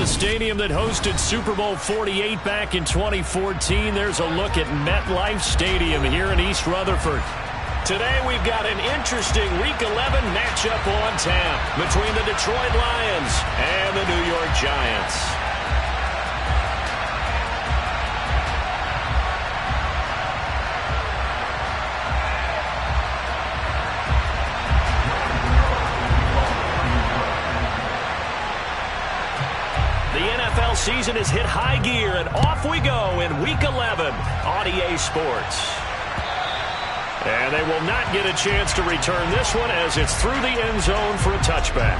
the stadium that hosted Super Bowl 48 back in 2014. There's a look at MetLife Stadium here in East Rutherford. Today we've got an interesting Week 11 matchup on tap between the Detroit Lions and the New York Giants. Season has hit high gear, and off we go in Week 11 on EA Sports. And they will not get a chance to return this one as it's through the end zone for a touchback.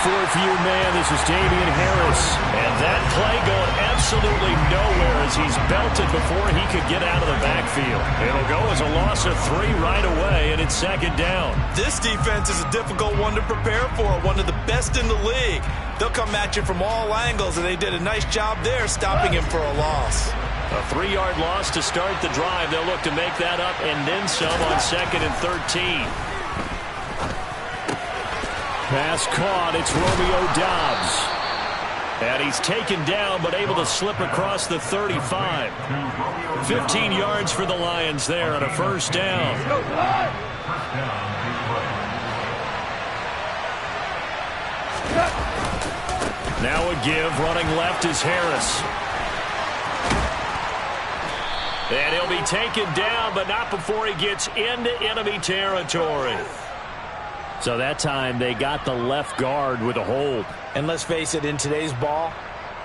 Fourth-year man, this is Damian Harris. And that play going absolutely nowhere as he's belted before he could get out of the backfield. It'll go as a loss of 3 right away, and it's second down. This defense is a difficult one to prepare for, one of the best in the league. They'll come at you from all angles, and they did a nice job there stopping him for a loss. A 3-yard loss to start the drive. They'll look to make that up and then some on 2nd and 13. Pass caught. It's Romeo Doubs. And he's taken down but able to slip across the 35. 15 yards for the Lions there on a first down. Now a give. Running left is Harris. And he'll be taken down, but not before he gets into enemy territory. So that time they got the left guard with a hold. And let's face it, in today's ball,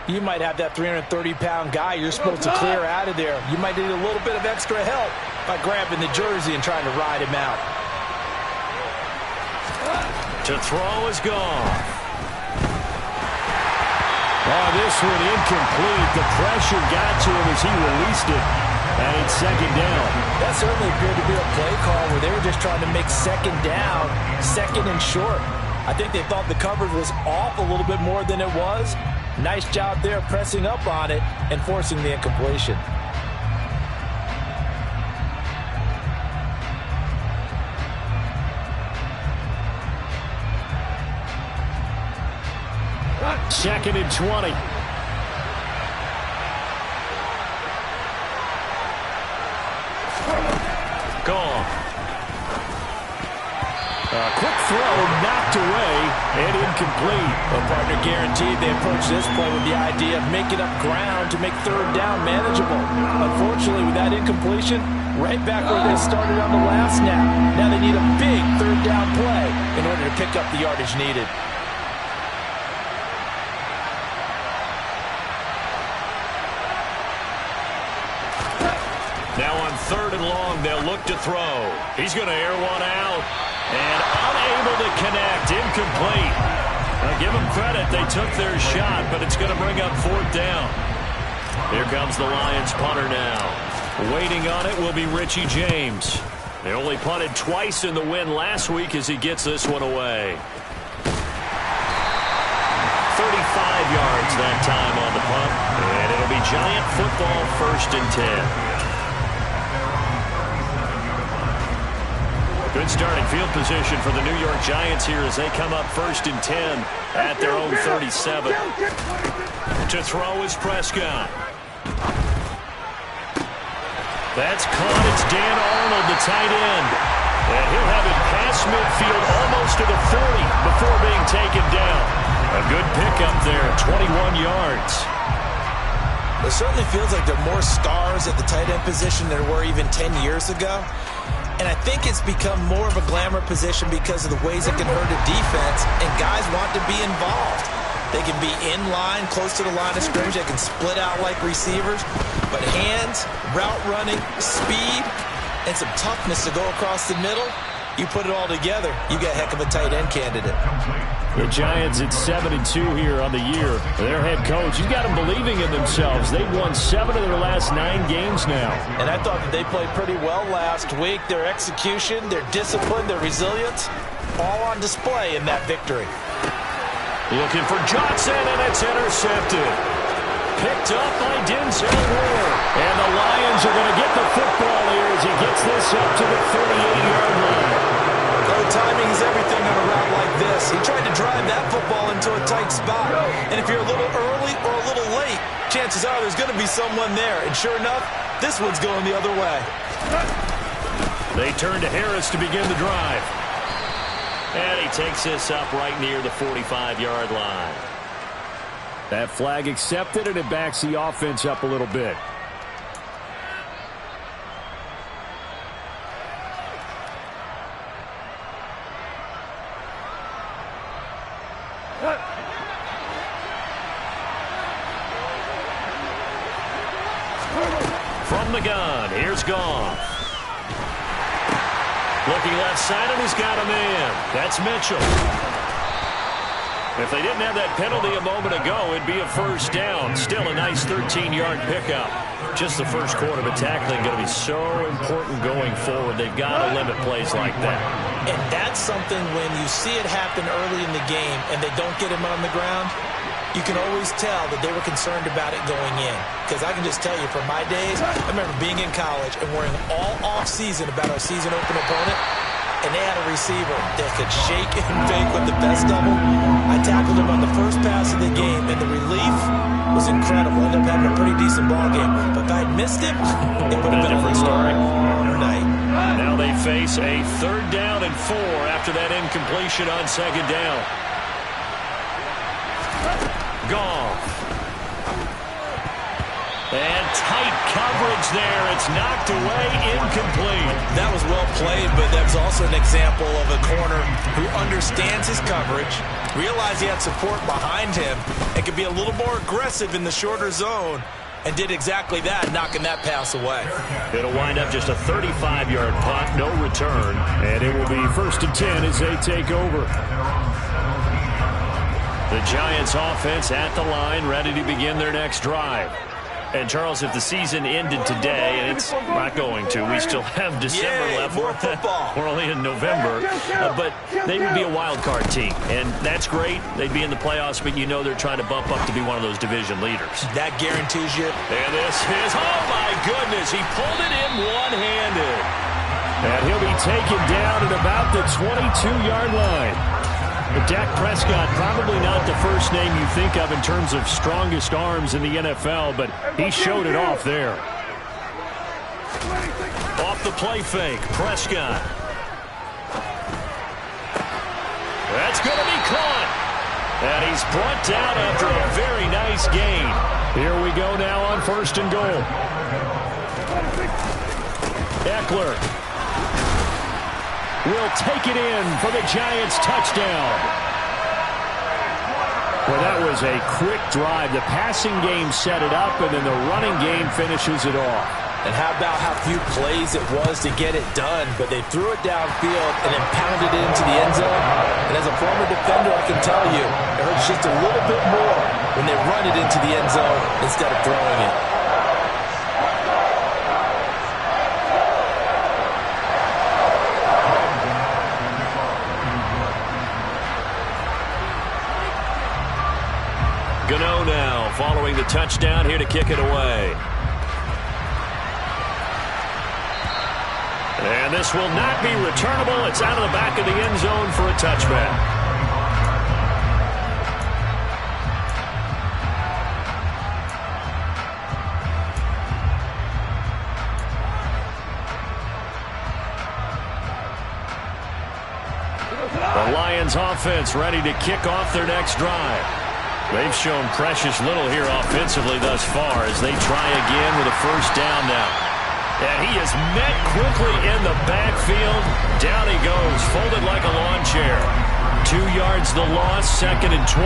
you might have that 330-pound guy you're supposed to clear out of there. You might need a little bit of extra help by grabbing the jersey and trying to ride him out. To throw is gone. Oh, this one incomplete. The pressure got to him as he released it. And it's second down. That certainly appeared to be a play call where they were just trying to make second down, second and short. I think they thought the coverage was off a little bit more than it was. Nice job there pressing up on it and forcing the incompletion. Second and 20. Gone. A quick throw knocked away and incomplete. A partner guaranteed they approached this play with the idea of making up ground to make third down manageable. Unfortunately, with that incompletion, right back where they started on the last snap. Now they need a big third down play in order to pick up the yardage needed. Now on 3rd and long, they'll look to throw. He's going to air one out and unable to connect. Incomplete. Now give them credit. They took their shot, but it's going to bring up 4th down. Here comes the Lions punter now. Waiting on it will be Richie James. They only punted twice in the win last week as he gets this one away. 35 yards that time on the punt. And it'll be Giant football, 1st and 10. Good starting field position for the New York Giants here as they come up 1st and 10 at their own 37. To throw is Prescott. That's caught. It's Dan Arnold, the tight end. And he'll have it past midfield almost to the 40 before being taken down. A good pickup there, 21 yards. It certainly feels like there are more stars at the tight end position than there were even 10 years ago. And I think it's become more of a glamour position because of the ways it can hurt a defense, and guys want to be involved. They can be in line, close to the line of scrimmage. They can split out like receivers. But hands, route running, speed, and some toughness to go across the middle, you put it all together, you got a heck of a tight end candidate. The Giants at 7-2 here on the year. Their head coach, he's got them believing in themselves. They've won 7 of their last 9 games now. And I thought that they played pretty well last week. Their execution, their discipline, their resilience, all on display in that victory. Looking for Johnson, and it's intercepted. Picked up by Denzel Ward. And the Lions are going to get the football here as he gets this up to the 38-yard line. Timing is everything on a route like this. He tried to drive that football into a tight spot. And if you're a little early or a little late, chances are there's going to be someone there. And sure enough, this one's going the other way. They turn to Harris to begin the drive. And he takes this up right near the 45-yard line. That flag accepted, and it backs the offense up a little bit. From the gun, here's Goff. Looking left side, and he's got a man. That's Mitchell. If they didn't have that penalty a moment ago, it'd be a first down. Still a nice 13-yard pickup. Just the first quarter, but tackling going to be so important going forward. They've got to limit plays like that. And that's something when you see it happen early in the game and they don't get him on the ground, you can always tell that they were concerned about it going in. Because I can just tell you, from my days, I remember being in college and worrying all off-season about our season-open opponent, and they had a receiver that could shake and bake with the best of them. I tackled him on the first pass of the game, and the relief was incredible. I ended up having a pretty decent ball game. But if I had missed him, it would have been a different story. Night. Now they face a 3rd down and 4 after that incompletion on 2nd down. Goff. And tight coverage there. It's knocked away, incomplete. That was well played, but that's also an example of a corner who understands his coverage, realized he had support behind him, and could be a little more aggressive in the shorter zone, and did exactly that, knocking that pass away. It'll wind up just a 35-yard punt, no return, and it will be 1st and 10 as they take over. The Giants offense at the line, ready to begin their next drive. And, Charles, if the season ended today, and it's not going to, we still have December left. More football. We're only in November. But they would be a wild card team, and that's great. They'd be in the playoffs, but you know they're trying to bump up to be one of those division leaders. That guarantees you. And this is, oh, my goodness, he pulled it in one-handed. And he'll be taken down at about the 22-yard line. But Dak Prescott, probably not the first name you think of in terms of strongest arms in the NFL, but he showed it off there. Off the play fake, Prescott. That's going to be caught. And he's brought down after a very nice gain. Here we go now on 1st and goal. Eckler will take it in for the Giants touchdown. Well, that was a quick drive. The passing game set it up, and then the running game finishes it off. And how about how few plays it was to get it done, but they threw it downfield and then pounded it into the end zone. And as a former defender, I can tell you, it hurts just a little bit more when they run it into the end zone instead of throwing it. Gano now following the touchdown here to kick it away. And this will not be returnable. It's out of the back of the end zone for a touchback. The Lions offense ready to kick off their next drive. They've shown precious little here offensively thus far as they try again with a first down now. And he is met quickly in the backfield. Down he goes, folded like a lawn chair. 2 yards the loss, 2nd and 12.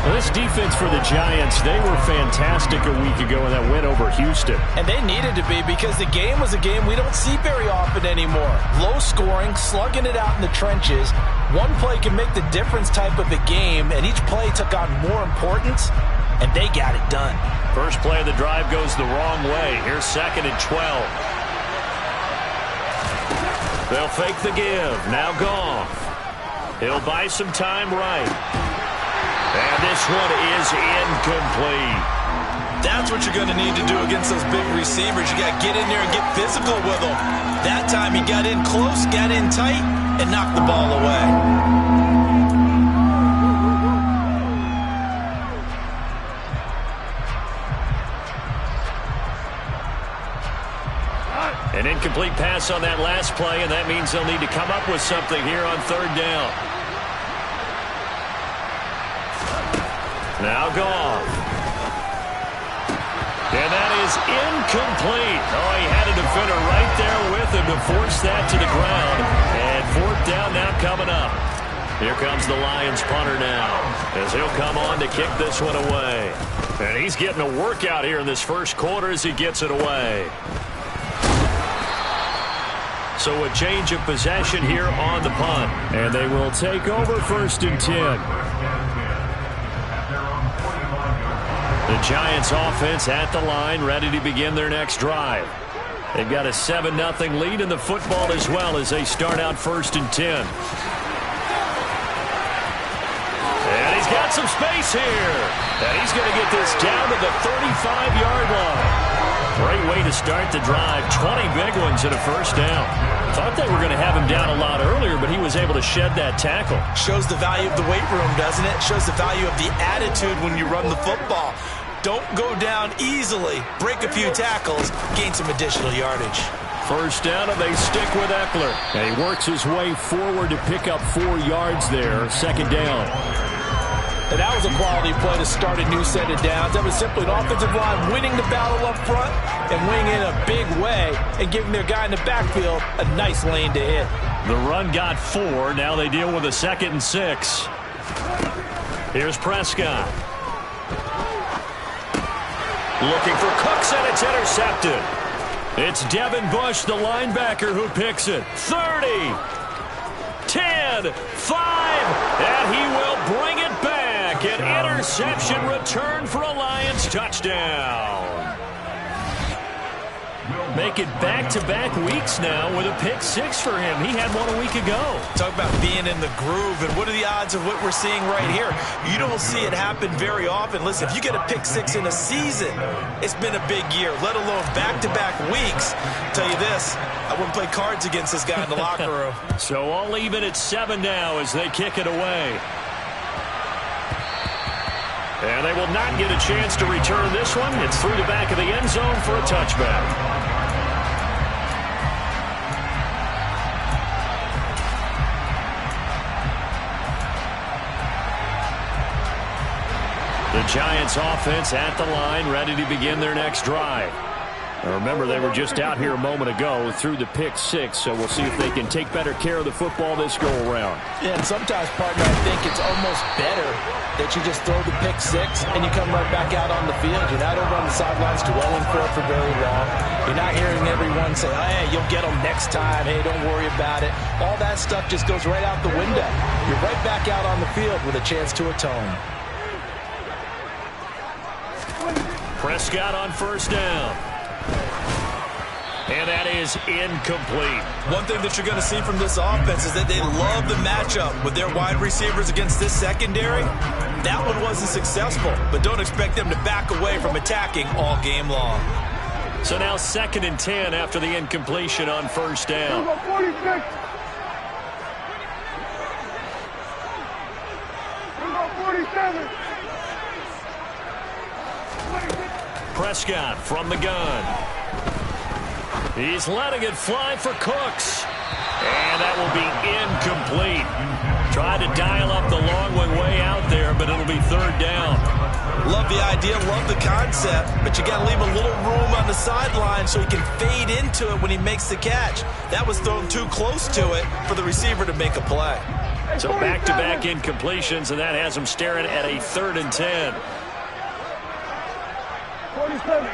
Well, this defense for the Giants, they were fantastic a week ago in that win over Houston. And they needed to be because the game was a game we don't see very often anymore. Low scoring, slugging it out in the trenches. One play can make the difference type of a game, and each play took on more importance, and they got it done. First play of the drive goes the wrong way. Here's 2nd and 12. They'll fake the give. Now Goff. He'll buy some time right. And this one is incomplete. That's what you're going to need to do against those big receivers. You got to get in there and get physical with them. That time he got in close, got in tight, and knocked the ball away. An incomplete pass on that last play, and that means they'll need to come up with something here on 3rd down. Now Goff. And that is incomplete. Oh, he had a defender right there with him to force that to the ground. And 4th down now coming up. Here comes the Lions punter now, as he'll come on to kick this one away. And he's getting a workout here in this first quarter as he gets it away. So a change of possession here on the punt. And they will take over 1st and 10. The Giants offense at the line, ready to begin their next drive. They've got a 7-0 lead in the football as well as they start out 1st and 10. And he's got some space here. And he's going to get this down to the 35-yard line. Great way to start the drive. 20 big ones and a 1st down. Thought they were going to have him down a lot earlier, but he was able to shed that tackle. Shows the value of the weight room, doesn't it? Shows the value of the attitude when you run the football. Don't go down easily. Break a few tackles. Gain some additional yardage. 1st down, and they stick with Eckler. And he works his way forward to pick up 4 yards there. 2nd down. And that was a quality play to start a new set of downs. That was simply an offensive line winning the battle up front and winning in a big way and giving their guy in the backfield a nice lane to hit. The run got 4. Now they deal with a 2nd and 6. Here's Prescott. Looking for Cooks, and it's intercepted. It's Devin Bush, the linebacker, who picks it. 30, 10, 5, and he will bring it back. An interception return for a Lions touchdown. Make it back-to-back weeks now with a pick 6 for him. He had one a week ago. Talk about being in the groove, and what are the odds of what we're seeing right here? You don't see it happen very often. Listen, if you get a pick 6 in a season, it's been a big year, let alone back-to-back weeks. I'll tell you this, I wouldn't play cards against this guy in the locker room. So I'll leave it at 7 now as they kick it away. And they will not get a chance to return this one. It's through the back of the end zone for a touchback. The Giants offense at the line, ready to begin their next drive. Now remember, they were just out here a moment ago through the pick 6, so we'll see if they can take better care of the football this go-around. Yeah, and sometimes, partner, I think it's almost better that you just throw the pick 6 and you come right back out on the field. You're not over on the sidelines dwelling for it for very long. You're not hearing everyone say, hey, you'll get them next time. Hey, don't worry about it. All that stuff just goes right out the window. You're right back out on the field with a chance to atone. Prescott on 1st down. And that is incomplete. One thing that you're going to see from this offense is that they love the matchup with their wide receivers against this secondary. That one wasn't successful, but don't expect them to back away from attacking all game long. So now 2nd and 10 after the incompletion on 1st down. Prescott from the gun. He's letting it fly for Cooks. And that will be incomplete. Tried to dial up the long way out there, but it'll be 3rd down. Love the idea, love the concept, but you got to leave a little room on the sideline so he can fade into it when he makes the catch. That was thrown too close to it for the receiver to make a play. So back-to-back incompletions, and that has them staring at a 3rd and 10. 47.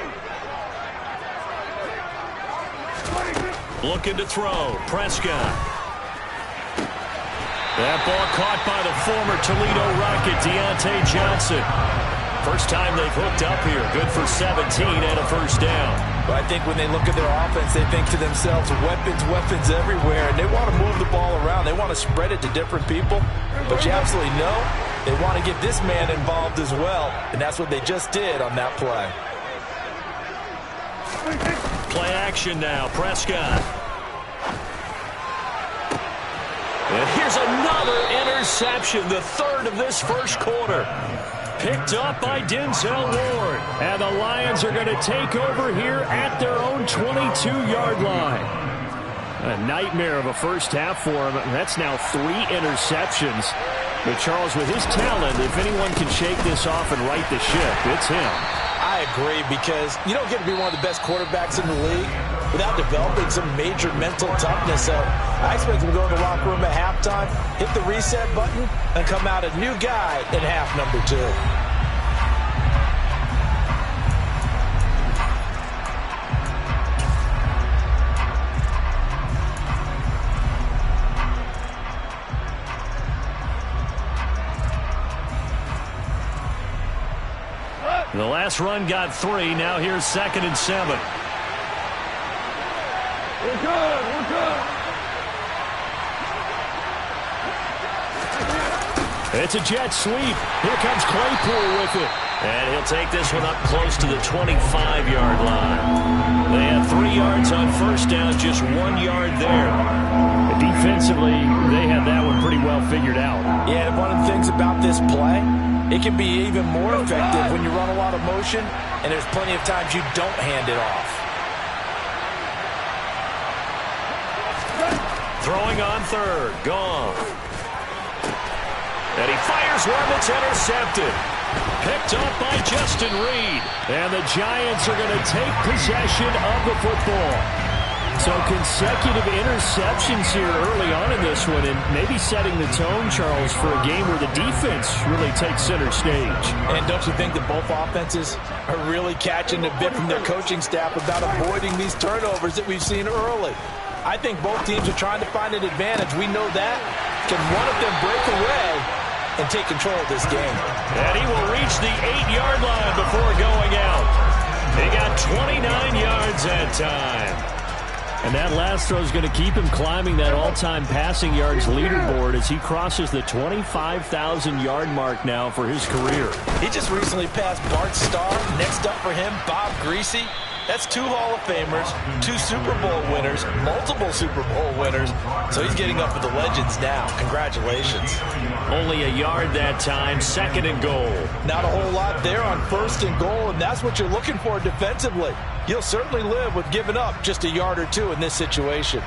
Looking to throw. Prescott. That ball caught by the former Toledo Rocket, Deontay Johnson. First time they've hooked up here. Good for 17 and a first down. But I think when they look at their offense, they think to themselves, weapons everywhere, and they want to move the ball around. They want to spread it to different people. But you absolutely know they want to get this man involved as well, and that's what they just did on that play. Play action now. Prescott. And here's another interception, the 3rd of this first quarter. Picked up by Denzel Ward. And the Lions are going to take over here at their own 22-yard line. A nightmare of a first half for him. That's now 3 interceptions. But Charles, with his talent, if anyone can shake this off and right the ship, it's him. I agree, because you don't get to be one of the best quarterbacks in the league without developing some major mental toughness. So I expect him to go in the locker room at halftime, hit the reset button, and come out a new guy in half number 2. The last run got 3. Now here's 2nd and 7. We're good. It's a jet sweep. Here comes Claypool with it. And he'll take this one up close to the 25-yard line. They had 3 yards on first down, just 1 yard there. Defensively, they had that one pretty well figured out. Yeah, and one of the things about this play, it can be even more effective when you run a lot of motion, and there's plenty of times you don't hand it off. Throwing on 3rd. Gone. And he fires one that's intercepted. Picked up by Justin Reed. And the Giants are going to take possession of the football. So consecutive interceptions here early on in this one, and maybe setting the tone, Charles, for a game where the defense really takes center stage. And don't you think that both offenses are really catching a bit from their coaching staff about avoiding these turnovers that we've seen early? I think both teams are trying to find an advantage. We know that. Can one of them break away and take control of this game? And he will reach the 8-yard line before going out. He got 29 yards that time. And that last throw is going to keep him climbing that all-time passing yards leaderboard as he crosses the 25,000-yard mark now for his career. He just recently passed Bart Starr. Next up for him, Bob Greasy. That's 2 Hall of Famers, 2 Super Bowl winners, multiple Super Bowl winners. So he's getting up with the legends now. Congratulations. Only a yard that time, 2nd and goal. Not a whole lot there on 1st and goal, and that's what you're looking for defensively. You'll certainly live with giving up just a yard or 2 in this situation.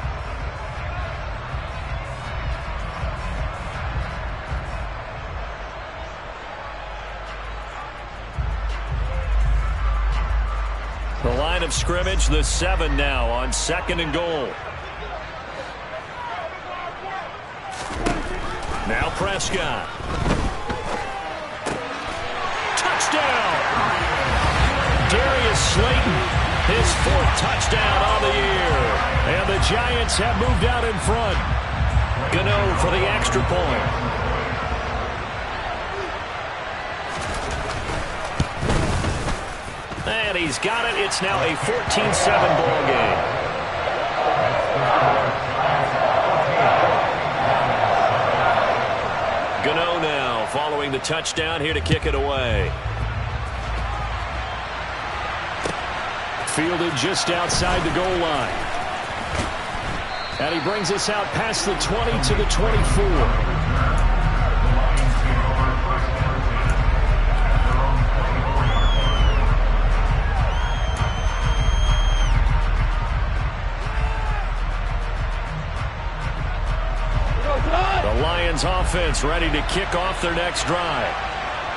The line of scrimmage, the 7 now on 2nd and goal. Now Prescott. Touchdown! Darius Slayton, his 4th touchdown on the year. And the Giants have moved out in front. Gano for the extra point. And he's got it. It's now a 14-7 ball game. Gano now following the touchdown here to kick it away. Fielded just outside the goal line. And he brings us out past the 20 to the 24. Offense ready to kick off their next drive.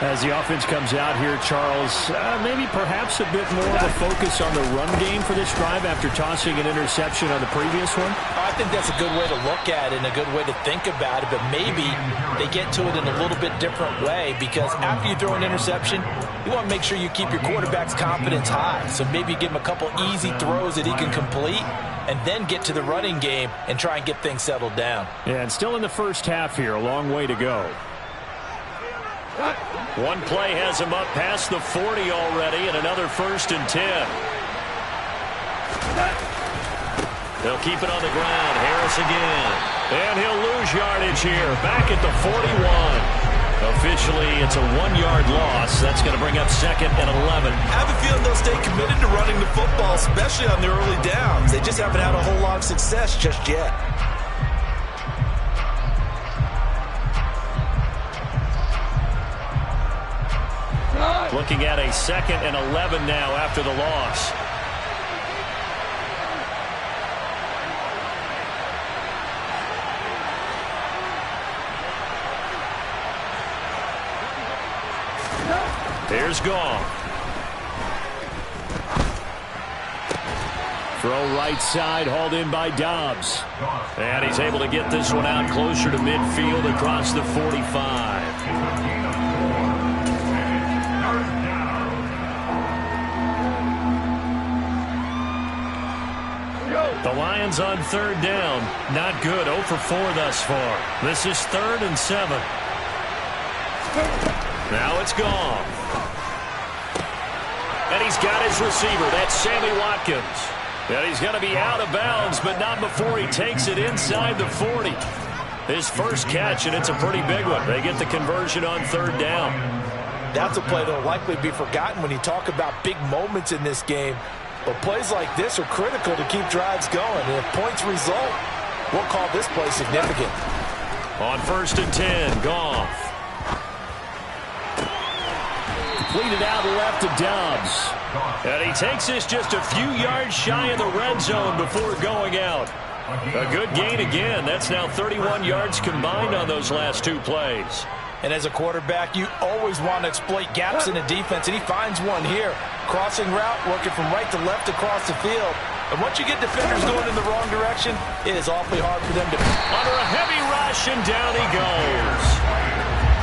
As the offense comes out here, Charles, maybe perhaps a bit more of a focus on the run game for this drive after tossing an interception on the previous one? I think that's a good way to look at it and a good way to think about it, but maybe they get to it in a little bit different way because after you throw an interception, you want to make sure you keep your quarterback's confidence high. So maybe give him a couple easy throws that he can complete and then get to the running game and try and get things settled down. Yeah, and still in the first half here, a long way to go. One play has him up past the 40 already, and another 1st and 10. They'll keep it on the ground. Harris again. And he'll lose yardage here. Back at the 41. Officially, it's a 1-yard loss. That's going to bring up 2nd and 11. I have a feeling they'll stay committed to running the football, especially on the early downs. They just haven't had a whole lot of success just yet. Looking at a 2nd and 11 now after the loss. Here's Goff. Throw right side, hauled in by Dobbs. And he's able to get this one out closer to midfield across the 45. The Lions on 3rd down. Not good. 0 for 4 thus far. This is 3rd and 7. Now it's Goff. And he's got his receiver. That's Sammy Watkins. And he's going to be out of bounds, but not before he takes it inside the 40. His first catch, and it's a pretty big one. They get the conversion on 3rd down. That's a play that will likely be forgotten when you talk about big moments in this game. But plays like this are critical to keep drives going. And if points result, we'll call this play significant. On 1st and 10, Goff. Completed out left to Dobbs. And he takes this just a few yards shy of the red zone before going out. A good gain again. That's now 31 yards combined on those last 2 plays. And as a quarterback, you always want to exploit gaps in the defense, and he finds one here. Crossing route, working from right to left across the field. And once you get defenders going in the wrong direction, it is awfully hard for them to... Under a heavy rush, and down he goes.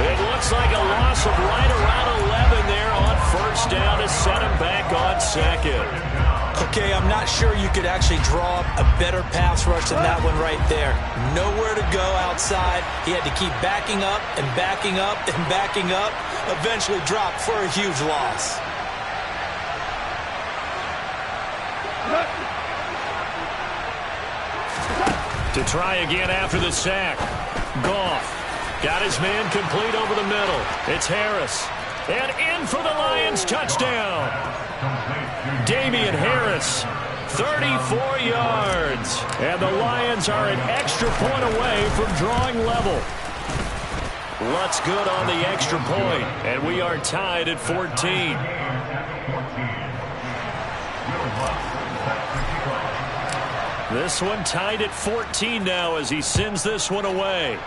It looks like a loss of right around 11 there on 1st down to set him back on 2nd. Okay, I'm not sure you could actually draw up a better pass rush than that one right there. Nowhere to go outside. He had to keep backing up and backing up and backing up. Eventually dropped for a huge loss. To try again after the sack. Goff got his man complete over the middle. It's Harris. And in for the Lions, touchdown. Damian Harris, 34 yards. And the Lions are an extra point away from drawing level. Lutz good on the extra point, and we are tied at 14. This one tied at 14 now as he sends this one away.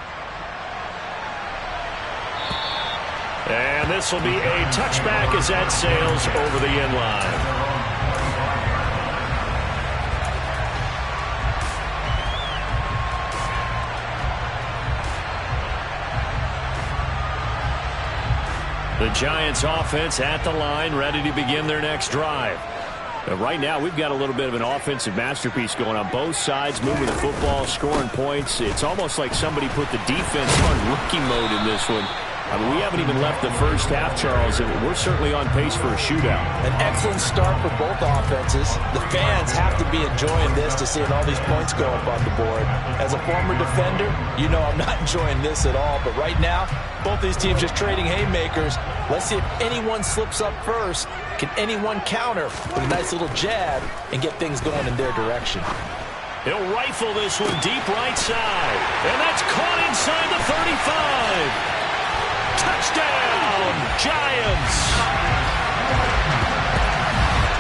And this will be a touchback as that sails over the end line. The Giants offense at the line, ready to begin their next drive. Right now, we've got a little bit of an offensive masterpiece going on both sides, moving the football, scoring points. It's almost like somebody put the defense on rookie mode in this one. I mean, we haven't even left the first half, Charles, and we're certainly on pace for a shootout. An excellent start for both offenses. The fans have to be enjoying this to seeing all these points go up on the board. As a former defender, you know I'm not enjoying this at all. But right now, both these teams just trading haymakers. Let's see if anyone slips up first. Can anyone counter with a nice little jab and get things going in their direction? He'll rifle this one deep right side. And that's caught inside the 35. Touchdown, Giants!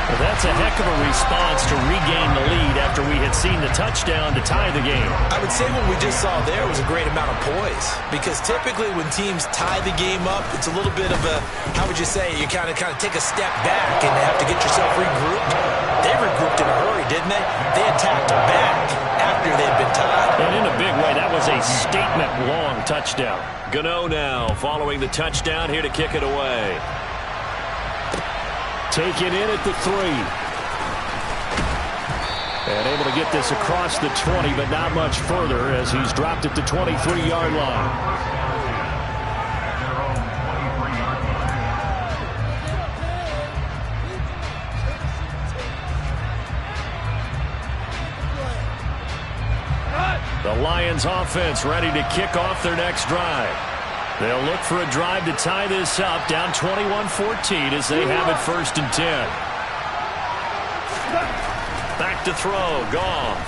Well, that's that's a heck of a response to regain the lead after we had seen the touchdown to tie the game. I would say what we just saw there was a great amount of poise, because typically when teams tie the game up, it's a little bit of a, how would you say, you kind of take a step back and have to get yourself regrouped. They regrouped in a hurry, didn't they? They attacked back after they'd been tied. And in a big way, that was a statement-long touchdown. Gano now following the touchdown here to kick it away. Take it in at the 3. And able to get this across the 20, but not much further as he's dropped it to 23-yard line. The Lions offense ready to kick off their next drive. They'll look for a drive to tie this up, down 21-14 as they have it 1st and 10. Back to throw, Goff.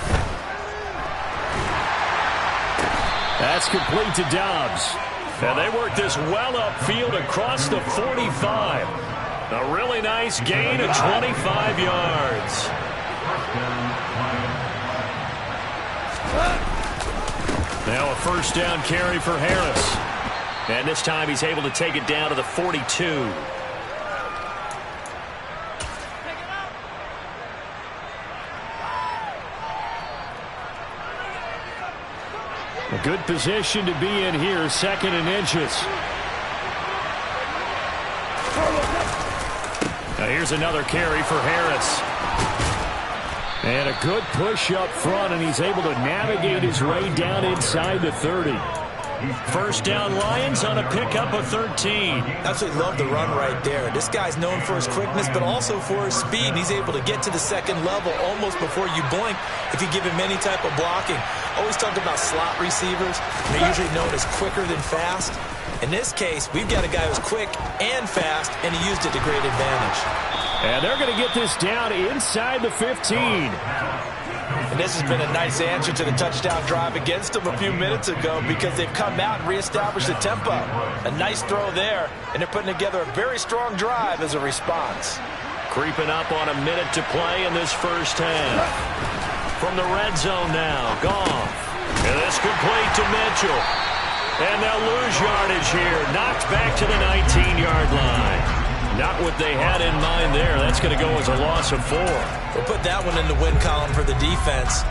That's complete to Dobbs. And they work this well upfield across the 45. A really nice gain of 25 yards. Now a 1st down carry for Harris. And this time he's able to take it down to the 42. A good position to be in here, 2nd and inches. Now here's another carry for Harris. And a good push up front, and he's able to navigate his way down inside the 30. 1st down Lions on a pickup of 13. Absolutely love the run right there. This guy's known for his quickness, but also for his speed. And he's able to get to the 2nd level almost before you blink if you give him any type of blocking. Always talked about slot receivers. They're usually known as quicker than fast. In this case, we've got a guy who's quick and fast, and he used it to great advantage. And they're going to get this down inside the 15. And this has been a nice answer to the touchdown drive against them a few minutes ago, because they've come out and reestablished the tempo. A nice throw there, and they're putting together a very strong drive as a response. Creeping up on a minute to play in this 1st half. From the red zone now, Goff. And this complete to Mitchell. And they'll lose yardage here. Knocked back to the 19-yard line. Not what they had in mind there. That's going to go as a loss of 4. We'll put that one in the win column for the defense.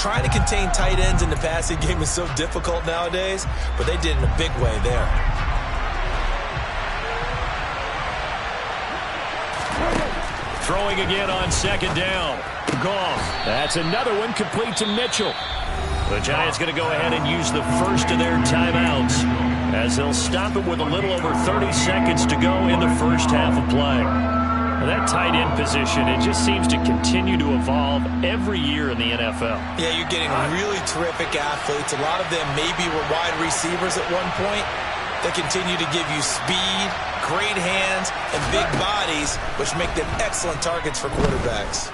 Trying to contain tight ends in the passing game is so difficult nowadays, but they did in a big way there. Throwing again on 2nd down. Goff. That's another one complete to Mitchell. The Giants going to go ahead and use the 1st of their timeouts, as they'll stop it with a little over 30 seconds to go in the 1st half of play. Now that tight end position, it just seems to continue to evolve every year in the NFL. Yeah, you're getting really terrific athletes. A lot of them maybe were wide receivers at one point. They continue to give you speed, great hands, and big bodies, which make them excellent targets for quarterbacks.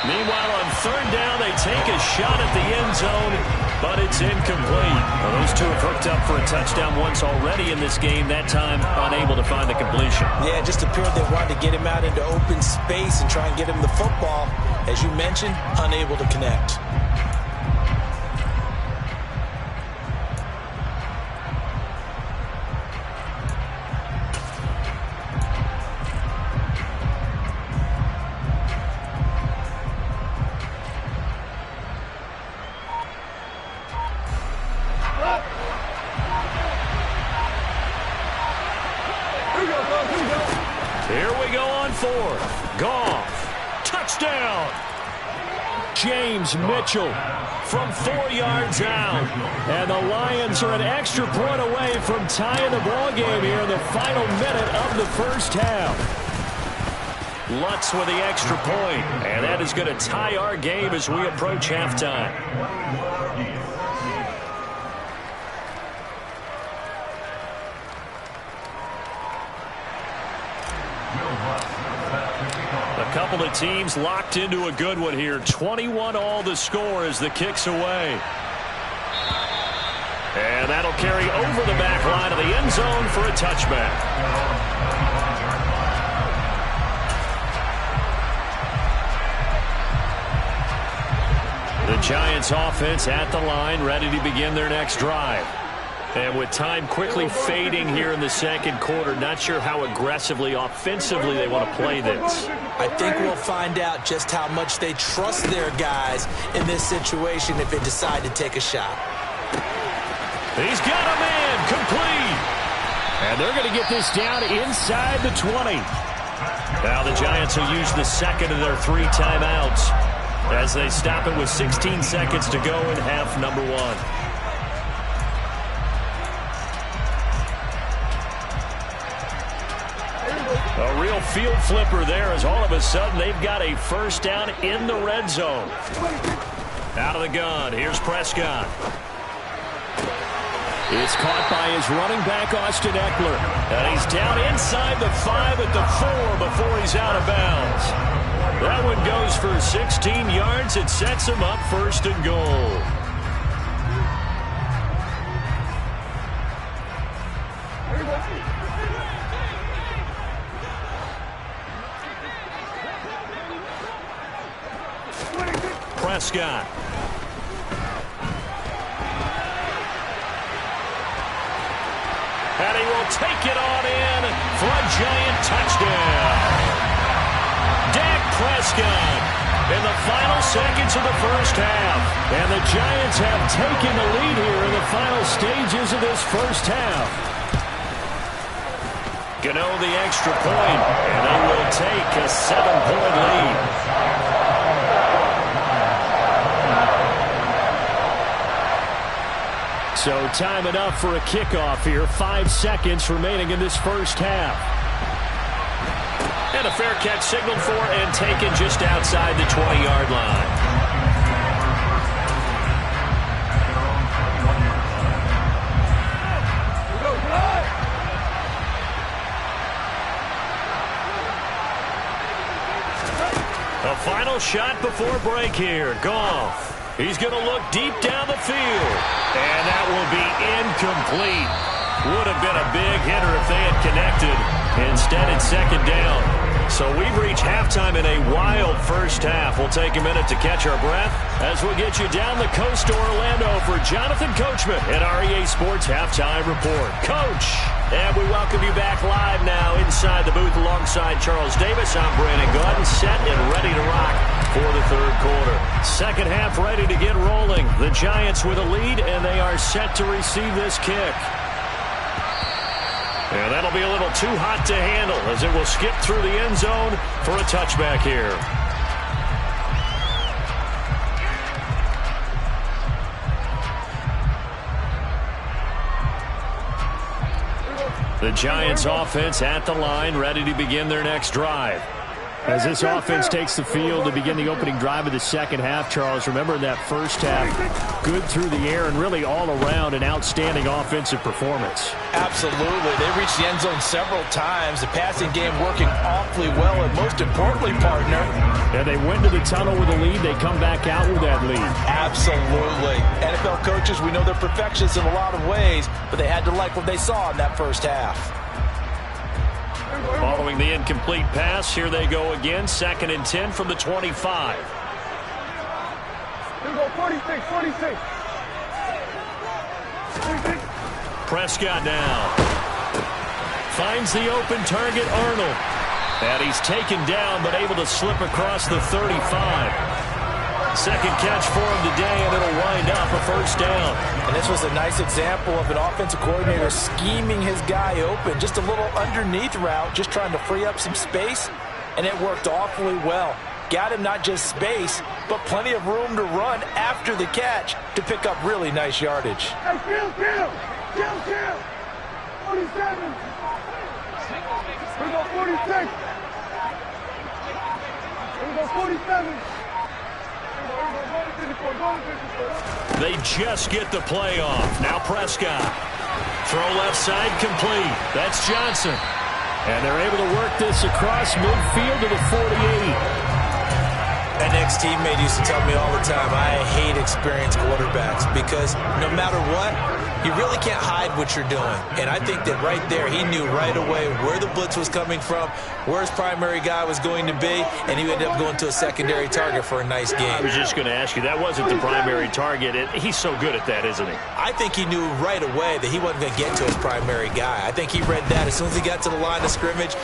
Meanwhile, on 3rd down, they take a shot at the end zone, but it's incomplete. Well, those two have hooked up for a touchdown once already in this game, that time unable to find the completion. Yeah, it just appeared they wanted to get him out into open space and try and get him the football. As you mentioned, unable to connect. Here we go on 4th. Goff. Touchdown. James Mitchell from 4 yards out. And the Lions are an extra point away from tying the ball game here in the final minute of the 1st half. Lutz with the extra point. And that is going to tie our game as we approach halftime. A couple of teams locked into a good one here. 21-all the score as the kick's away. And that'll carry over the back line of the end zone for a touchback. The Giants offense at the line, ready to begin their next drive. And with time quickly fading here in the second quarter, not sure how aggressively, offensively they want to play this. I think we'll find out just how much they trust their guys in this situation if they decide to take a shot. He's got a man, complete. And they're going to get this down inside the 20. Now the Giants will use the second of their 3 timeouts as they stop it with 16 seconds to go in half number 1. A real field flipper there as all of a sudden they've got a first down in the red zone. Out of the gun, here's Prescott. It's caught by his running back, Austin Eckler. And he's down inside the 5 at the 4 before he's out of bounds. That one goes for 16 yards. It sets him up first and goal. Prescott. And he will take it on in for a Giant touchdown. Dak Prescott in the final seconds of the first half. And the Giants have taken the lead here in the final stages of this first half. Gano the extra point, and they will take a 7-point lead. So time enough for a kickoff here. 5 seconds remaining in this first half. And a fair catch signaled for and taken just outside the 20-yard line. A final shot before break here. Goff. He's going to look deep down the field. And that will be incomplete. Would have been a big hitter if they had connected. Instead, it's second down. So we've reached halftime in a wild first half. We'll take a minute to catch our breath as we'll get you down the coast to Orlando for Jonathan Coachman at REA Sports Halftime Report. Coach, and we welcome you back live now inside the booth alongside Charles Davis. I'm Brandon Gaudin, set and ready to rock for the third quarter. Second half ready to get rolling. The Giants with a lead, and they are set to receive this kick. And that'll be a little too hot to handle as it will skip through the end zone for a touchback here. The Giants offense at the line, ready to begin their next drive. As this offense takes the field to begin the opening drive of the second half, Charles, remember in that first half, good through the air and really all around an outstanding offensive performance. Absolutely. They reached the end zone several times. The passing game working awfully well, and most importantly, partner. And they went to the tunnel with a lead. They come back out with that lead. Absolutely. NFL coaches, we know they're perfectionists in a lot of ways, but they had to like what they saw in that first half. Following the incomplete pass, here they go again. 2nd and 10 from the 25. Here we go, 46, 46. Prescott now. Finds the open target, Arnold. And he's taken down, but able to slip across the 35. Second catch for him today, and it'll wind up a first down. And this was a nice example of an offensive coordinator scheming his guy open. Just a little underneath route, just trying to free up some space, and it worked awfully well. Got him not just space, but plenty of room to run after the catch to pick up really nice yardage. Hey, kill! 47. Here we go, 46. Here we go, 47. They just get the play off. Now Prescott. Throw left side complete. That's Johnson. And they're able to work this across midfield to the 48. An ex-teammate used to tell me all the time, I hate experienced quarterbacks because no matter what, You really can't hide what you're doing. And I think that right there, he knew right away where the blitz was coming from, where his primary guy was going to be, and he ended up going to a secondary target for a nice game. I was just going to ask you, that wasn't the primary target. He's so good at that, isn't he? I think he knew right away that he wasn't going to get to his primary guy. I think he read that as soon as he got to the line of scrimmage,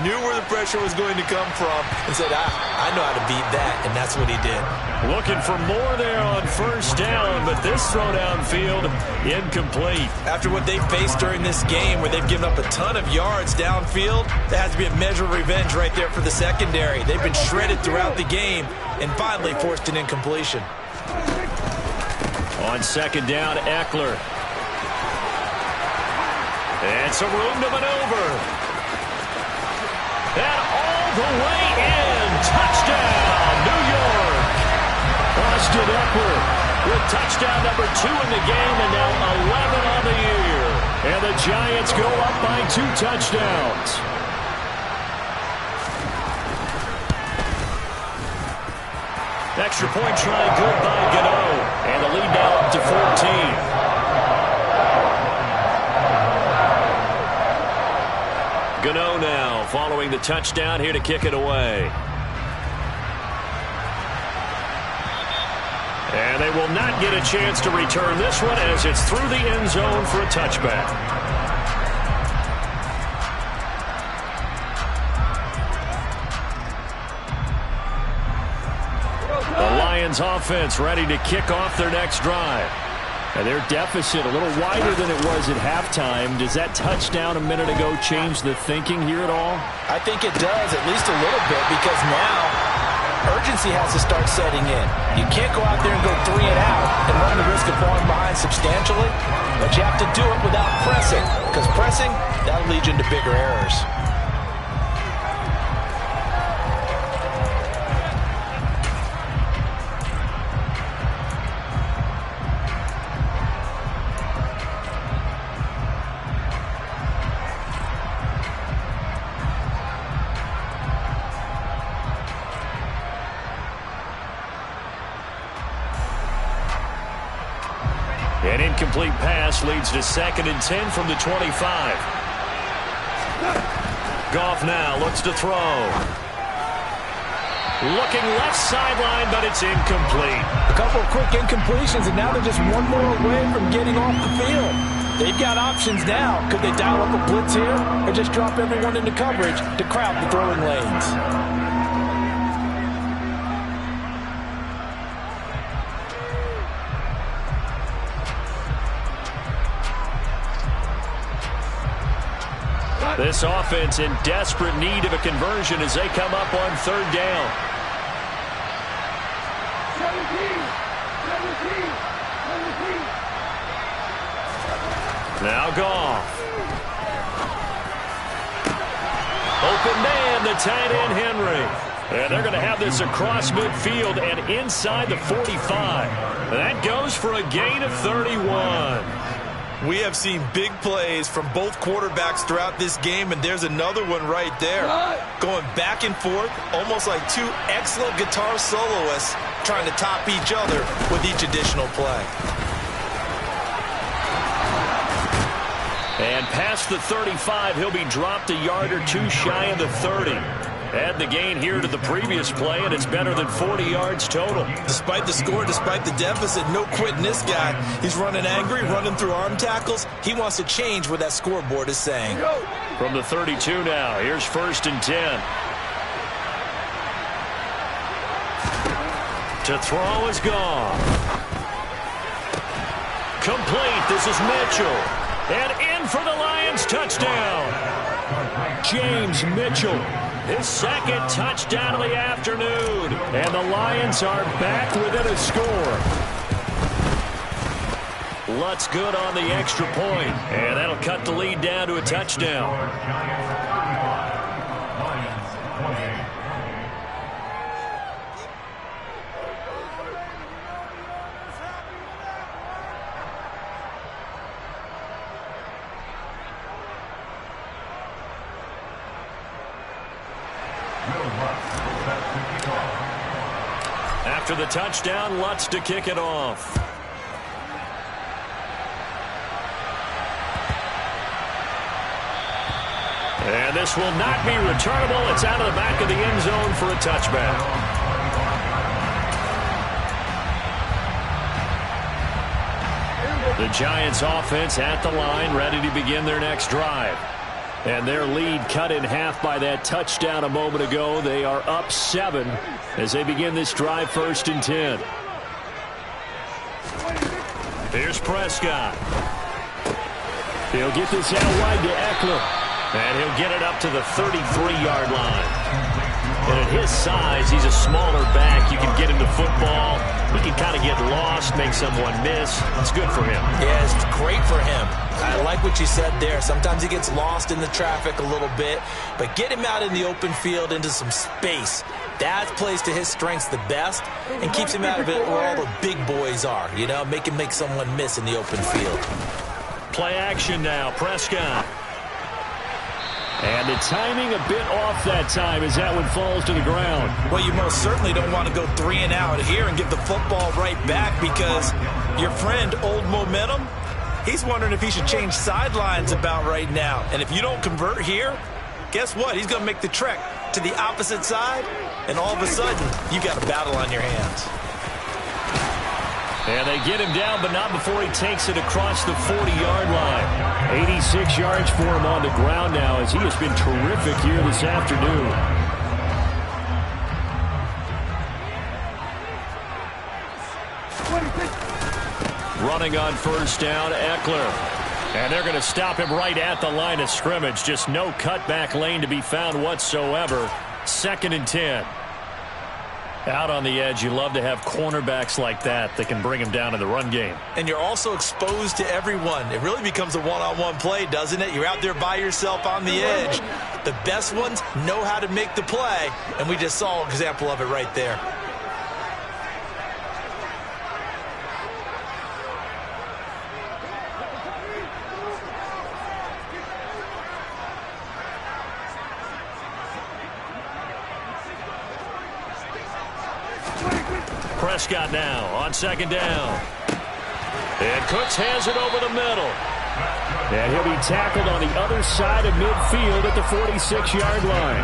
knew where the pressure was going to come from, and said, I know how to beat that, and that's what he did. Looking for more there on first down, but this throw downfield incomplete. After what they faced during this game where they've given up a ton of yards downfield, that has to be a measure of revenge right there for the secondary. They've been shredded throughout the game and finally forced an incompletion. On second down, Eckler. And some room to maneuver. And all the way in. Touchdown, New York. Austin Eckler with touchdown number 2 in the game and now 11 on the year. And the Giants go up by 2 touchdowns. Extra point try good by Gano. And the lead now up to 14. Gano now following the touchdown here to kick it away. And they will not get a chance to return this one as it's through the end zone for a touchback. The Lions offense ready to kick off their next drive. And their deficit a little wider than it was at halftime. Does that touchdown a minute ago change the thinking here at all? I think it does, at least a little bit, because now urgency has to start setting in. You can't go out there and go 3 and out and run the risk of falling behind substantially, but you have to do it without pressing, because pressing, that'll lead you into bigger errors. An incomplete pass leads to 2nd and 10 from the 25. Goff now looks to throw. Looking left sideline, but it's incomplete. A couple of quick incompletions, and now they're just one more away from getting off the field. They've got options now. Could they dial up a blitz here or just drop everyone into coverage to crowd the throwing lanes? This offense in desperate need of a conversion as they come up on 3rd down. 17. Now Goff. Open man, the tight end Henry. And they're going to have this across midfield and inside the 45. That goes for a gain of 31. We have seen big plays from both quarterbacks throughout this game, and there's another one right there. Going back and forth, almost like 2 excellent guitar soloists trying to top each other with each additional play. And past the 35, he'll be dropped a yard or 2 shy of the 30. Add the gain here to the previous play, and it's better than 40 yards total. Despite the score, despite the deficit, no quitting this guy. He's running angry, running through arm tackles. He wants to change what that scoreboard is saying. From the 32 now, here's 1st and 10. To throw is gone. Complete. This is Mitchell. And in for the Lions touchdown. James Mitchell. His 2nd touchdown of the afternoon. And the Lions are back within a score. Lutz good on the extra point. And that'll cut the lead down to a touchdown. After the touchdown, Lutz to kick it off. And this will not be returnable. It's out of the back of the end zone for a touchback. The Giants offense at the line, ready to begin their next drive. And their lead cut in half by that touchdown a moment ago. They are up 7 as they begin this drive, 1st and 10. Here's Prescott. He'll get this out wide to Eckler. And he'll get it up to the 33-yard line. And at his size, he's a smaller back. You can get him the football. He can kind of get lost, make someone miss. It's good for him. Yeah, it's great for him. I like what you said there. Sometimes he gets lost in the traffic a little bit. But get him out in the open field into some space. That plays to his strengths the best and keeps him out of it where all the big boys are. You know, make him make someone miss in the open field. Play action now. Prescott. And the timing a bit off that time as that one falls to the ground. Well, you most certainly don't want to go 3 and out here and give the football right back because your friend, Old Momentum, he's wondering if he should change sidelines about right now. And if you don't convert here, guess what? He's going to make the trek to the opposite side, and all of a sudden, you got a battle on your hands. And they get him down, but not before he takes it across the 40-yard line. 86 yards for him on the ground now as he has been terrific here this afternoon. Running on 1st down, Eckler. And they're going to stop him right at the line of scrimmage. Just no cutback lane to be found whatsoever. 2nd and 10. Out on the edge, you love to have cornerbacks like that can bring him down in the run game. And you're also exposed to everyone. It really becomes a one-on-one play, doesn't it? You're out there by yourself on the edge. The best ones know how to make the play, and we just saw an example of it right there. Prescott now on 2nd down. And Cooks has it over the middle. And he'll be tackled on the other side of midfield at the 46-yard line.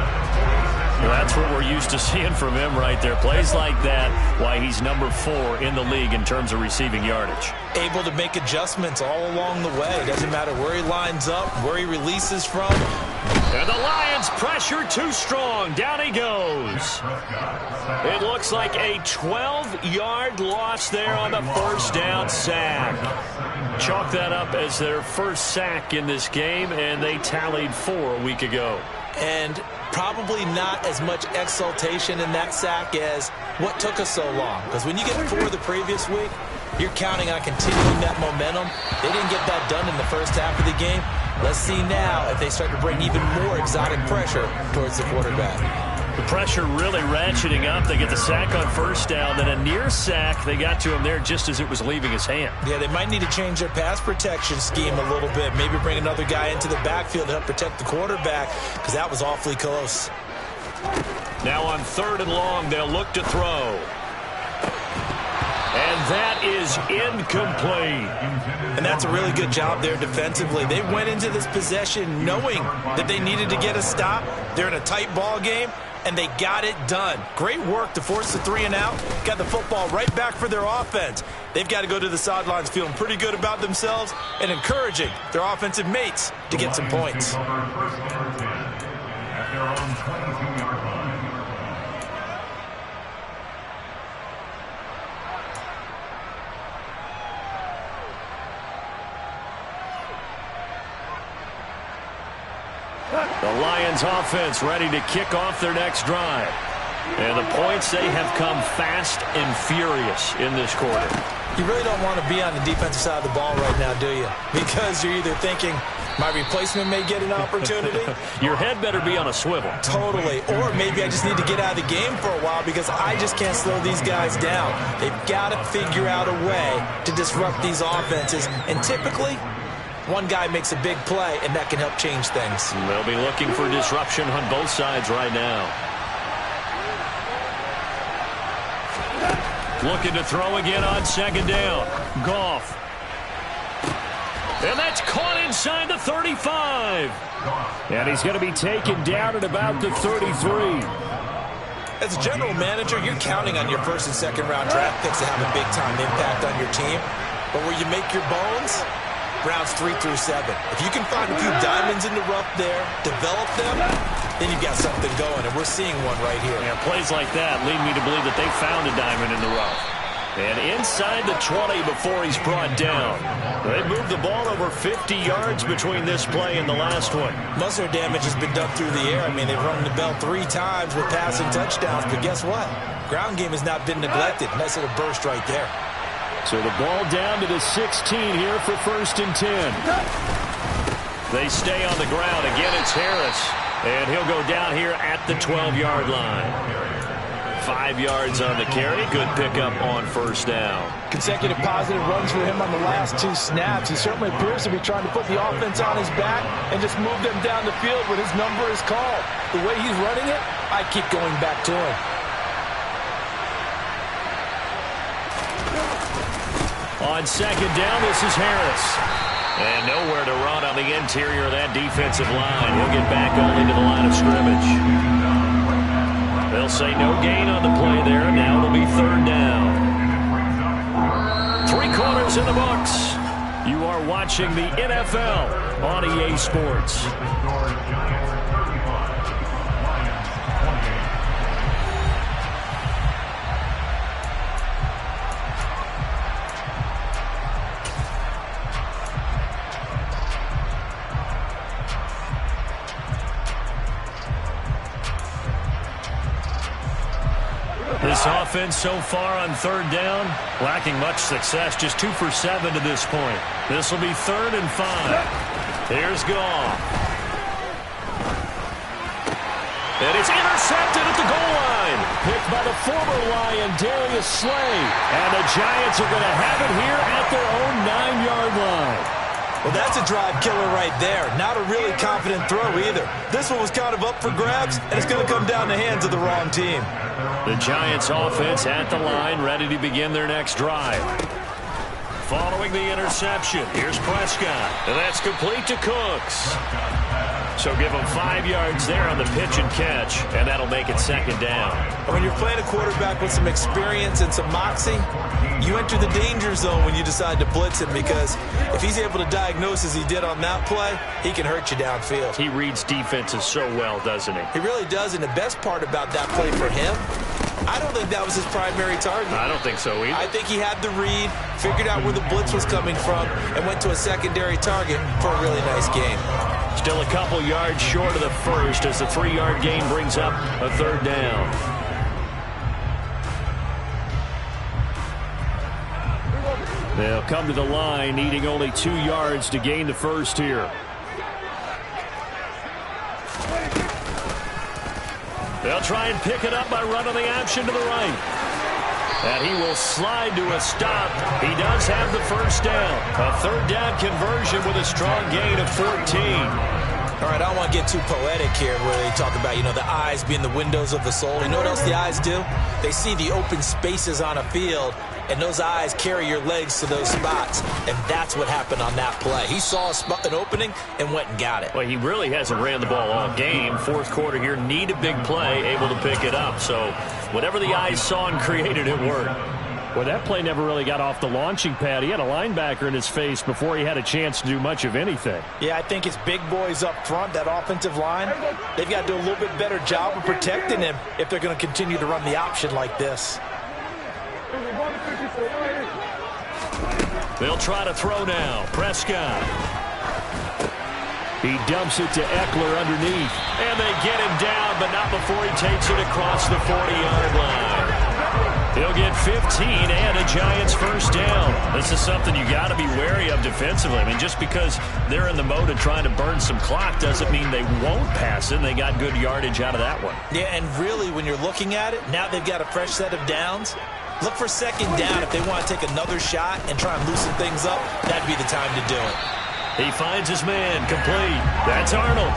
Well, that's what we're used to seeing from him right there. Plays like that, why he's number 4 in the league in terms of receiving yardage. Able to make adjustments all along the way. Doesn't matter where he lines up, where he releases from. And the Lions pressure too strong. Down he goes. It looks like a 12-yard loss there on the 1st down sack. Chalk that up as their first sack in this game, and they tallied 4 a week ago. And probably not as much exultation in that sack as what took us so long. Because when you get 4 the previous week, you're counting on continuing that momentum. They didn't get that done in the first half of the game. Let's see now if they start to bring even more exotic pressure towards the quarterback. The pressure really ratcheting up. They get the sack on 1st down, then a near sack. They got to him there just as it was leaving his hand. Yeah, they might need to change their pass protection scheme a little bit. Maybe bring another guy into the backfield to help protect the quarterback because that was awfully close. Now on 3rd and long, they'll look to throw. And that is incomplete. And that's a really good job there defensively. They went into this possession knowing that they needed to get a stop. They're in a tight ball game, and they got it done. Great work to force the 3 and out. Got the football right back for their offense. They've got to go to the sidelines feeling pretty good about themselves and encouraging their offensive mates to get some points. The Lions offense ready to kick off their next drive. And the points, they have come fast and furious in this quarter. You really don't want to be on the defensive side of the ball right now, do you? Because you're either thinking, my replacement may get an opportunity. Your head better be on a swivel. Totally. Or maybe I just need to get out of the game for a while because I just can't slow these guys down. They've got to figure out a way to disrupt these offenses. And typically, one guy makes a big play, and that can help change things. They'll be looking for disruption on both sides right now. Looking to throw again on 2nd down. Goff. And that's caught inside the 35. And he's going to be taken down at about the 33. As a general manager, you're counting on your first and second round draft picks to have a big-time impact on your team. But where you make your bones, rounds 3 through 7. If you can find a few diamonds in the rough there, develop them, then you've got something going, and we're seeing one right here. Yeah, plays like that lead me to believe that they found a diamond in the rough. And inside the 20 before he's brought down. They moved the ball over 50 yards between this play and the last one. Most of their damage has been done through the air. I mean, they've rung the bell 3 times with passing touchdowns, but guess what? Ground game has not been neglected. Nice little burst right there. So the ball down to the 16 here for 1st and 10. They stay on the ground. Again, it's Harris. And he'll go down here at the 12-yard line. 5 yards on the carry. Good pickup on 1st down. Consecutive positive runs for him on the last 2 snaps. He certainly appears to be trying to put the offense on his back and just move them down the field when his number is called. The way he's running it, I keep going back to him. On 2nd down, this is Harris. And nowhere to run on the interior of that defensive line. He'll get back only to the line of scrimmage. They'll say no gain on the play there. Now it'll be 3rd down. 3 quarters in the books. You are watching the NFL on EA Sports. This offense so far on 3rd down, lacking much success, just 2 for 7 to this point. This will be 3rd and 5. Here's Goff. And it's intercepted at the goal line. Picked by the former Lion, Darius Slay. And the Giants are going to have it here at their own 9-yard line. Well, that's a drive killer right there. Not a really confident throw either. This one was kind of up for grabs, and it's going to come down the hands of the wrong team. The Giants offense at the line, ready to begin their next drive. Following the interception, here's Prescott. And that's complete to Cooks. So give him 5 yards there on the pitch and catch, and that'll make it 2nd down. When you're playing a quarterback with some experience and some moxie, you enter the danger zone when you decide to blitz him, because if he's able to diagnose as he did on that play, he can hurt you downfield. He reads defenses so well, doesn't he? He really does, and the best part about that play for him, I don't think that was his primary target. I don't think so either. I think he had the read, figured out where the blitz was coming from, and went to a secondary target for a really nice game. Still a couple yards short of the first as the 3-yard gain brings up a 3rd down. They'll come to the line, needing only 2 yards to gain the first here. They'll try and pick it up by running the option to the right. And he will slide to a stop. He does have the 1st down. A 3rd down conversion with a strong gain of 14. All right, I don't want to get too poetic here where they talk about, the eyes being the windows of the soul. You know what else the eyes do? They see the open spaces on a field, and those eyes carry your legs to those spots, and that's what happened on that play. He saw an opening and went and got it. Well, he really hasn't ran the ball all game. 4th quarter here, need a big play, able to pick it up. So whatever the eyes saw and created, it worked. Well, that play never really got off the launching pad. He had a linebacker in his face before he had a chance to do much of anything. Yeah, I think it's big boys up front, that offensive line. They've got to do a little bit better job of protecting him if they're going to continue to run the option like this. They'll try to throw now. Prescott. He dumps it to Eckler underneath. And they get him down, but not before he takes it across the 40-yard line. He'll get 15 and a Giants 1st down. This is something you got to be wary of defensively. I mean, just because they're in the mode of trying to burn some clock doesn't mean they won't pass it. And they got good yardage out of that one. Yeah, and really, when you're looking at it, now they've got a fresh set of downs. Look for 2nd down if they want to take another shot and try and loosen things up. That'd be the time to do it. He finds his man complete. That's Arnold.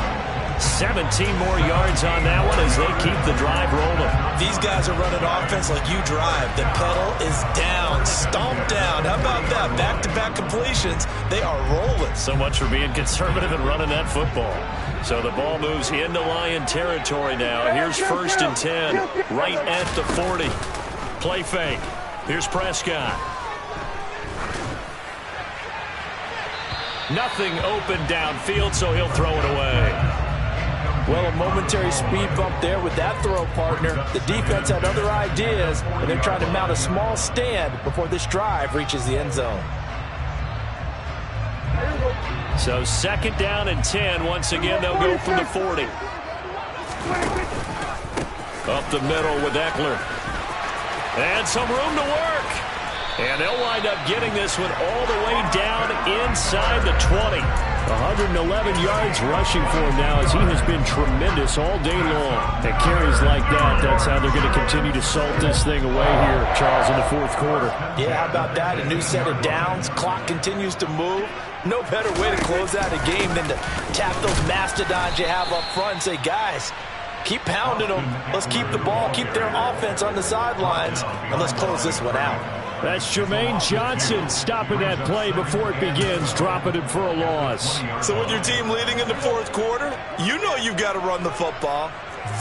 17 more yards on that one as they keep the drive rolling. These guys are running offense like you drive. The pedal is down, stomped down. How about that? Back-to-back completions. They are rolling. So much for being conservative and running that football. So the ball moves into Lion territory now. Here's 1st and 10, right at the 40. Play fake. Here's Prescott. Nothing open downfield, so he'll throw it away. Well, a momentary speed bump there with that throw, partner. The defense had other ideas, and they're trying to mount a small stand before this drive reaches the end zone. So 2nd down and 10. Once again, they'll go from the 40. Up the middle with Eckler. And some room to work. And they'll wind up getting this one all the way down inside the 20. 111 yards rushing for him now as he has been tremendous all day long. And carries like that, that's how they're going to continue to salt this thing away here, Charles, in the 4th quarter. Yeah, how about that? A new set of downs. Clock continues to move. No better way to close out a game than to tap those mastodons you have up front and say, guys, keep pounding them. Let's keep the ball, keep their offense on the sidelines, and let's close this one out. That's Jermaine Johnson stopping that play before it begins, dropping him for a loss. So with your team leading in the 4th quarter, you know you've got to run the football.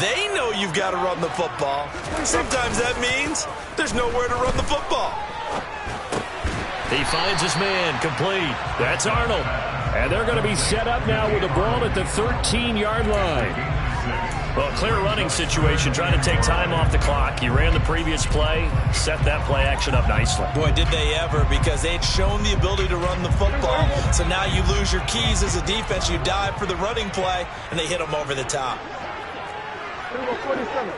They know you've got to run the football. Sometimes that means there's nowhere to run the football. He finds his man, complete. That's Arnold. And they're going to be set up now with the ball at the 13-yard line. Well, clear running situation, trying to take time off the clock. He ran the previous play, set that play action up nicely. Boy, did they ever, because they had shown the ability to run the football. So now you lose your keys as a defense. You dive for the running play, and they hit them over the top. 47.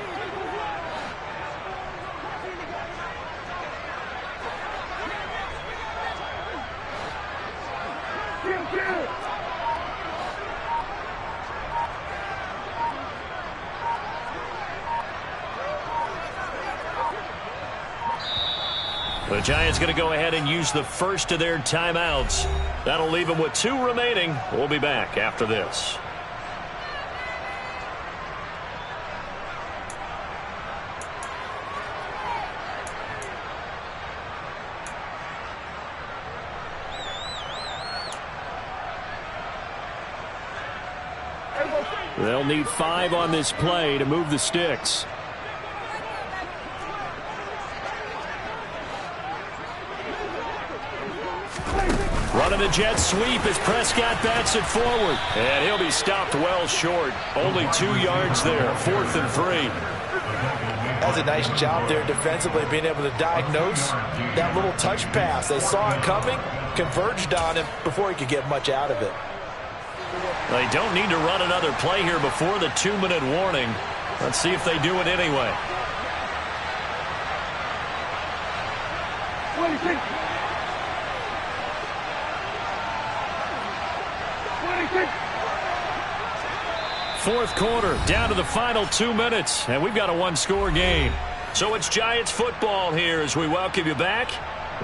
The Giants going to go ahead and use the first of their timeouts. That'll leave them with 2 remaining. We'll be back after this. They'll need 5 on this play to move the sticks. Running a jet sweep as Prescott bats it forward. And he'll be stopped well short. Only 2 yards there. 4th and 3. That's a nice job there defensively, being able to diagnose that little touch pass. They saw it coming, converged on him before he could get much out of it. They don't need to run another play here before the 2-minute warning. Let's see if they do it anyway. 26. 4th quarter, down to the final 2 minutes, and we've got a 1-score game. So it's Giants football here as we welcome you back.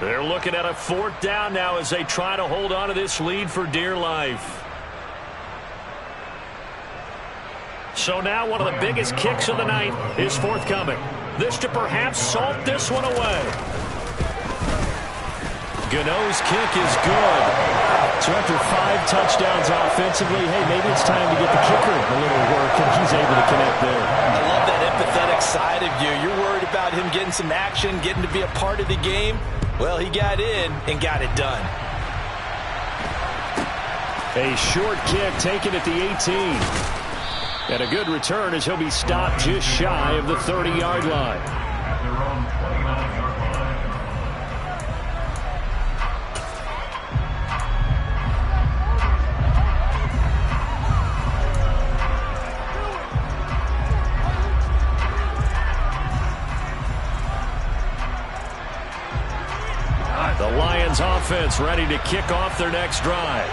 They're looking at a 4th down now as they try to hold on to this lead for dear life. So now one of the biggest kicks of the night is forthcoming. This to perhaps salt this one away. Gano's kick is good. So after 5 touchdowns offensively, hey, maybe it's time to get the kicker a little work, and he's able to connect there. I love that empathetic side of you. You're worried about him getting some action, getting to be a part of the game. Well, he got in and got it done. A short kick taken at the 18. And a good return as he'll be stopped just shy of the 30-yard line. The Lions offense ready to kick off their next drive.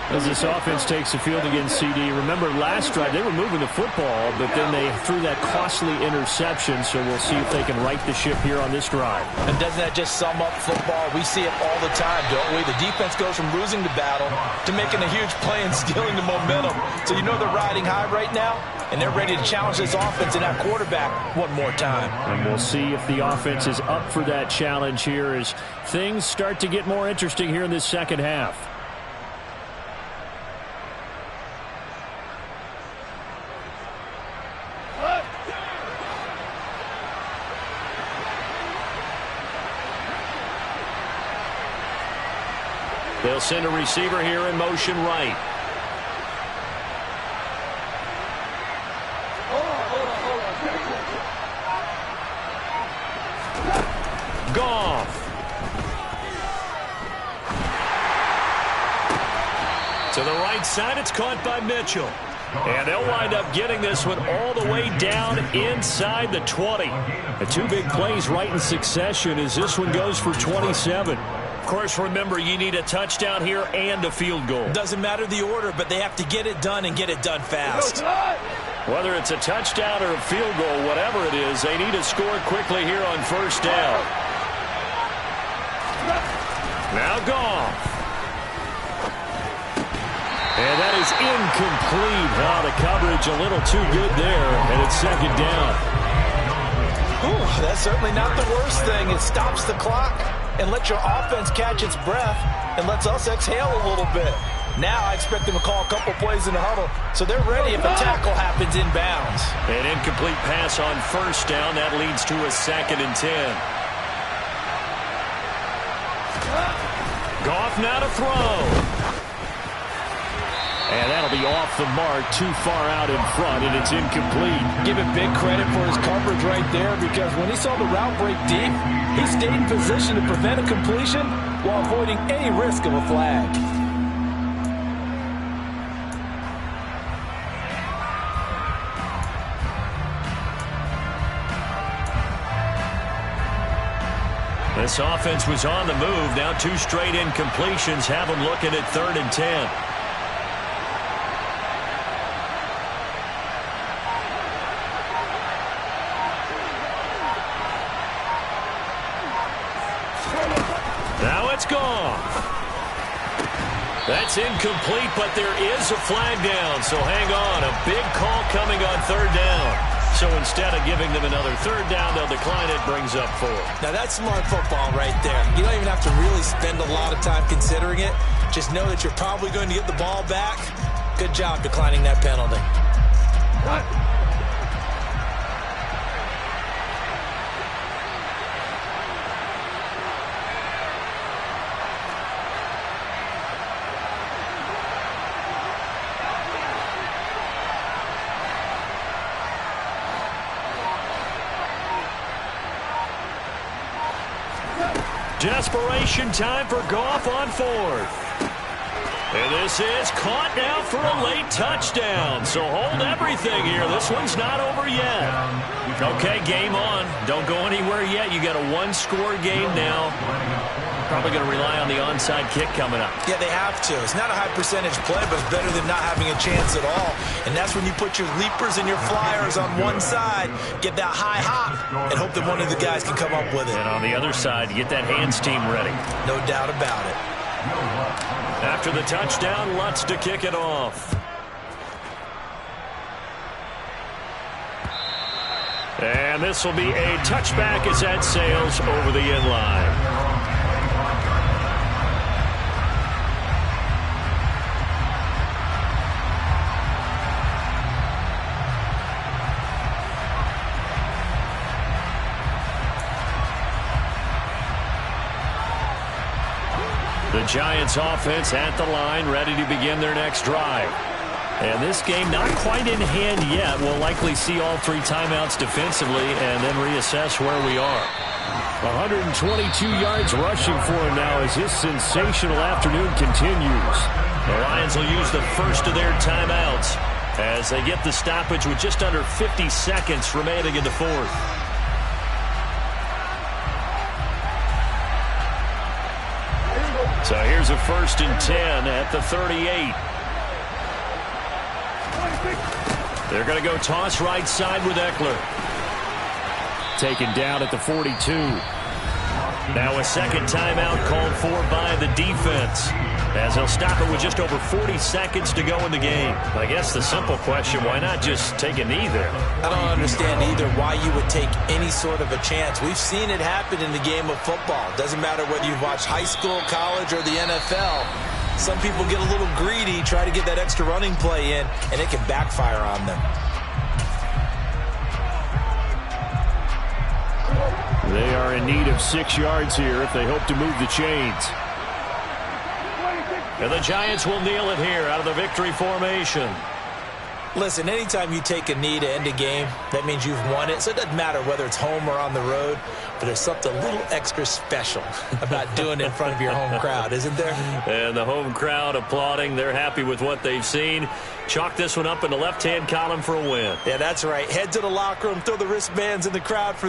As this offense takes the field against CD, remember last drive they were moving the football, but then they threw that costly interception, so we'll see if they can right the ship here on this drive. And doesn't that just sum up football? We see it all the time, don't we? The defense goes from losing the battle to making a huge play and stealing the momentum. So you know they're riding high right now, and they're ready to challenge this offense and that quarterback one more time. And we'll see if the offense is up for that challenge here as things start to get more interesting here in this second half. They'll send a receiver here in motion right. Goff. To the right side, it's caught by Mitchell. And they'll wind up getting this one all the way down inside the 20. The two big plays right in succession as this one goes for 27. Of course, remember, you need a touchdown here and a field goal. Doesn't matter the order, but they have to get it done and get it done fast. Whether it's a touchdown or a field goal, whatever it is, they need to score quickly here on first down. Now Goff. And that is incomplete. Oh, the coverage a little too good there, and it's second down. Ooh, that's certainly not the worst thing. It stops the clock and lets your offense catch its breath and lets us exhale a little bit. Now I expect them to call a couple plays in the huddle, so they're ready if a tackle happens inbounds. An incomplete pass on first down. That leads to a 2nd and 10. Goff now to throw. And that'll be off the mark, too far out in front, and it's incomplete. Give him big credit for his coverage right there, because when he saw the route break deep, he stayed in position to prevent a completion while avoiding any risk of a flag. This offense was on the move. Now 2 straight incompletions have them looking at 3rd and 10. Now it's Goff. That's incomplete, but there is a flag down, so hang on. A big call coming on 3rd down. So instead of giving them another 3rd down, they'll decline it, brings up 4. Now that's smart football right there. You don't even have to really spend a lot of time considering it. Just know that you're probably going to get the ball back. Good job declining that penalty. Desperation time for Goff on 4th. And this is caught now for a late touchdown. So hold everything here. This one's not over yet. Okay, game on. Don't go anywhere yet. You got a 1-score game now. Probably going to rely on the onside kick coming up. Yeah, they have to. It's not a high percentage play, but it's better than not having a chance at all. And that's when you put your leapers and your flyers on one side, get that high hop, and hope that one of the guys can come up with it. And on the other side, get that hands team ready. No doubt about it. After the touchdown, Lutz to kick it off. And this will be a touchback as that sails over the end line. The Giants offense at the line, ready to begin their next drive. And this game not quite in hand yet. We'll likely see all 3 timeouts defensively and then reassess where we are. 122 yards rushing for him now as this sensational afternoon continues. The Lions will use the first of their timeouts as they get the stoppage with just under 50 seconds remaining in the 4th. So here's a 1st and 10 at the 38. They're going to go toss right side with Eckler. Taken down at the 42. Now a second timeout called for by the defense, as they'll stop it with just over 40 seconds to go in the game. I guess the simple question, why not just take a knee there? I don't understand either why you would take any sort of a chance. We've seen it happen in the game of football. Doesn't matter whether you've watched high school, college, or the NFL. Some people get a little greedy, try to get that extra running play in, and it can backfire on them. They are in need of 6 yards here if they hope to move the chains. And the Giants will kneel it here out of the victory formation. Listen, anytime you take a knee to end a game, that means you've won it. So it doesn't matter whether it's home or on the road, but there's something a little extra special about doing it in front of your home crowd, isn't there? And the home crowd applauding. They're happy with what they've seen. Chalk this one up in the left-hand column for a win. Yeah, that's right. Head to the locker room, throw the wristbands in the crowd for